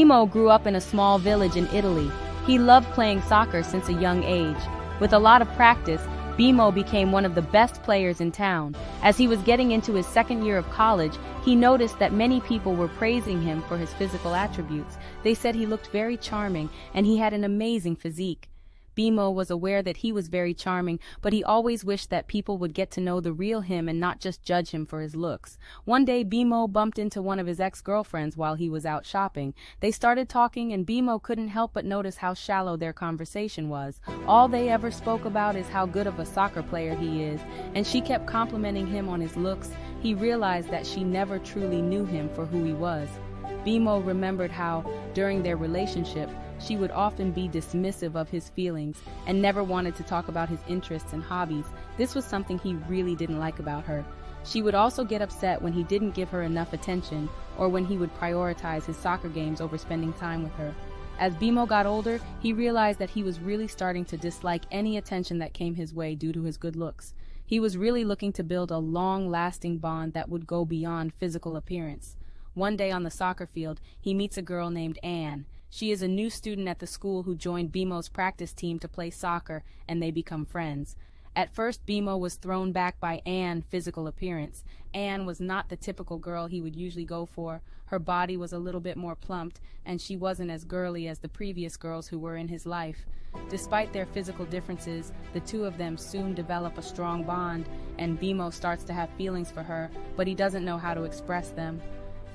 Bimo grew up in a small village in Italy. He loved playing soccer since a young age. With a lot of practice, Bimo became one of the best players in town. As he was getting into his second year of college, he noticed that many people were praising him for his physical attributes. They said he looked very charming and he had an amazing physique. Bimo was aware that he was very charming, but he always wished that people would get to know the real him and not just judge him for his looks. One day, Bimo bumped into one of his ex-girlfriends while he was out shopping. They started talking, and Bimo couldn't help but notice how shallow their conversation was. All they ever spoke about is how good of a soccer player he is, and she kept complimenting him on his looks. He realized that she never truly knew him for who he was. Bimo remembered how, during their relationship, she would often be dismissive of his feelings and never wanted to talk about his interests and hobbies. This was something he really didn't like about her. She would also get upset when he didn't give her enough attention or when he would prioritize his soccer games over spending time with her. As Bimo got older, he realized that he was really starting to dislike any attention that came his way due to his good looks. He was really looking to build a long-lasting bond that would go beyond physical appearance. One day on the soccer field, he meets a girl named Anne. She is a new student at the school who joined Bimo's practice team to play soccer, and they become friends. At first, Bimo was thrown back by Anne's physical appearance. Anne was not the typical girl he would usually go for. Her body was a little bit more plumped, and she wasn't as girly as the previous girls who were in his life. Despite their physical differences, the two of them soon develop a strong bond, and Bimo starts to have feelings for her, but he doesn't know how to express them.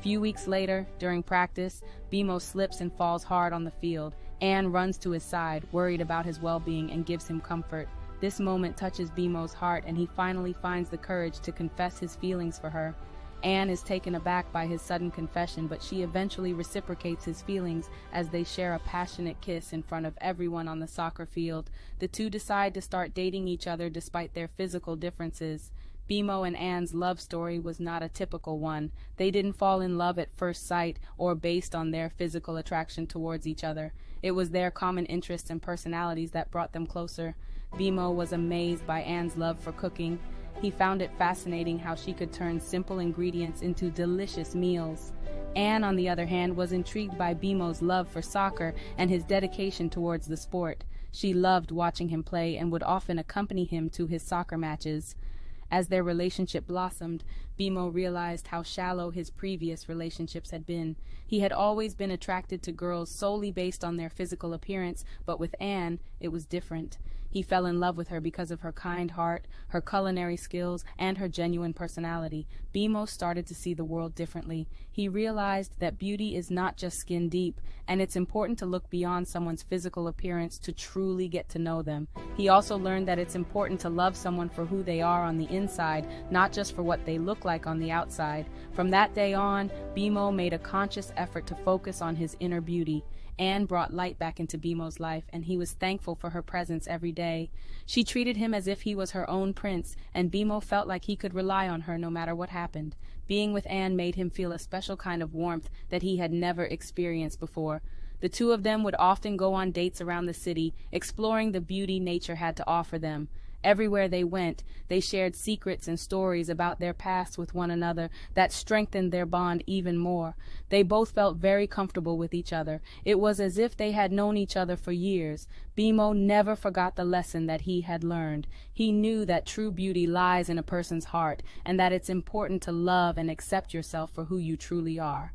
Few weeks later, during practice, Bimo slips and falls hard on the field. Anne runs to his side, worried about his well-being, and gives him comfort. This moment touches Bimo's heart, and he finally finds the courage to confess his feelings for her. Anne is taken aback by his sudden confession, but she eventually reciprocates his feelings as they share a passionate kiss in front of everyone on the soccer field. The two decide to start dating each other despite their physical differences. Bimo and Anne's love story was not a typical one. They didn't fall in love at first sight or based on their physical attraction towards each other. It was their common interests and personalities that brought them closer. Bimo was amazed by Anne's love for cooking. He found it fascinating how she could turn simple ingredients into delicious meals. Anne, on the other hand, was intrigued by Bimo's love for soccer and his dedication towards the sport. She loved watching him play and would often accompany him to his soccer matches. As their relationship blossomed, Bimo realized how shallow his previous relationships had been. He had always been attracted to girls solely based on their physical appearance, but with Anne, it was different. He fell in love with her because of her kind heart, her culinary skills, and her genuine personality. Bimo started to see the world differently. He realized that beauty is not just skin deep, and it's important to look beyond someone's physical appearance to truly get to know them. He also learned that it's important to love someone for who they are on the inside, not just for what they look like on the outside. From that day on, Bimo made a conscious effort to focus on his inner beauty. Anne brought light back into Bimo's life, and he was thankful for her presence every day. She treated him as if he was her own prince, and Bimo felt like he could rely on her no matter what happened. Being with Anne made him feel a special kind of warmth that he had never experienced before. The two of them would often go on dates around the city, exploring the beauty nature had to offer them. Everywhere they went, they shared secrets and stories about their past with one another that strengthened their bond even more. They both felt very comfortable with each other. It was as if they had known each other for years. Bimo never forgot the lesson that he had learned. He knew that true beauty lies in a person's heart, and that it's important to love and accept yourself for who you truly are.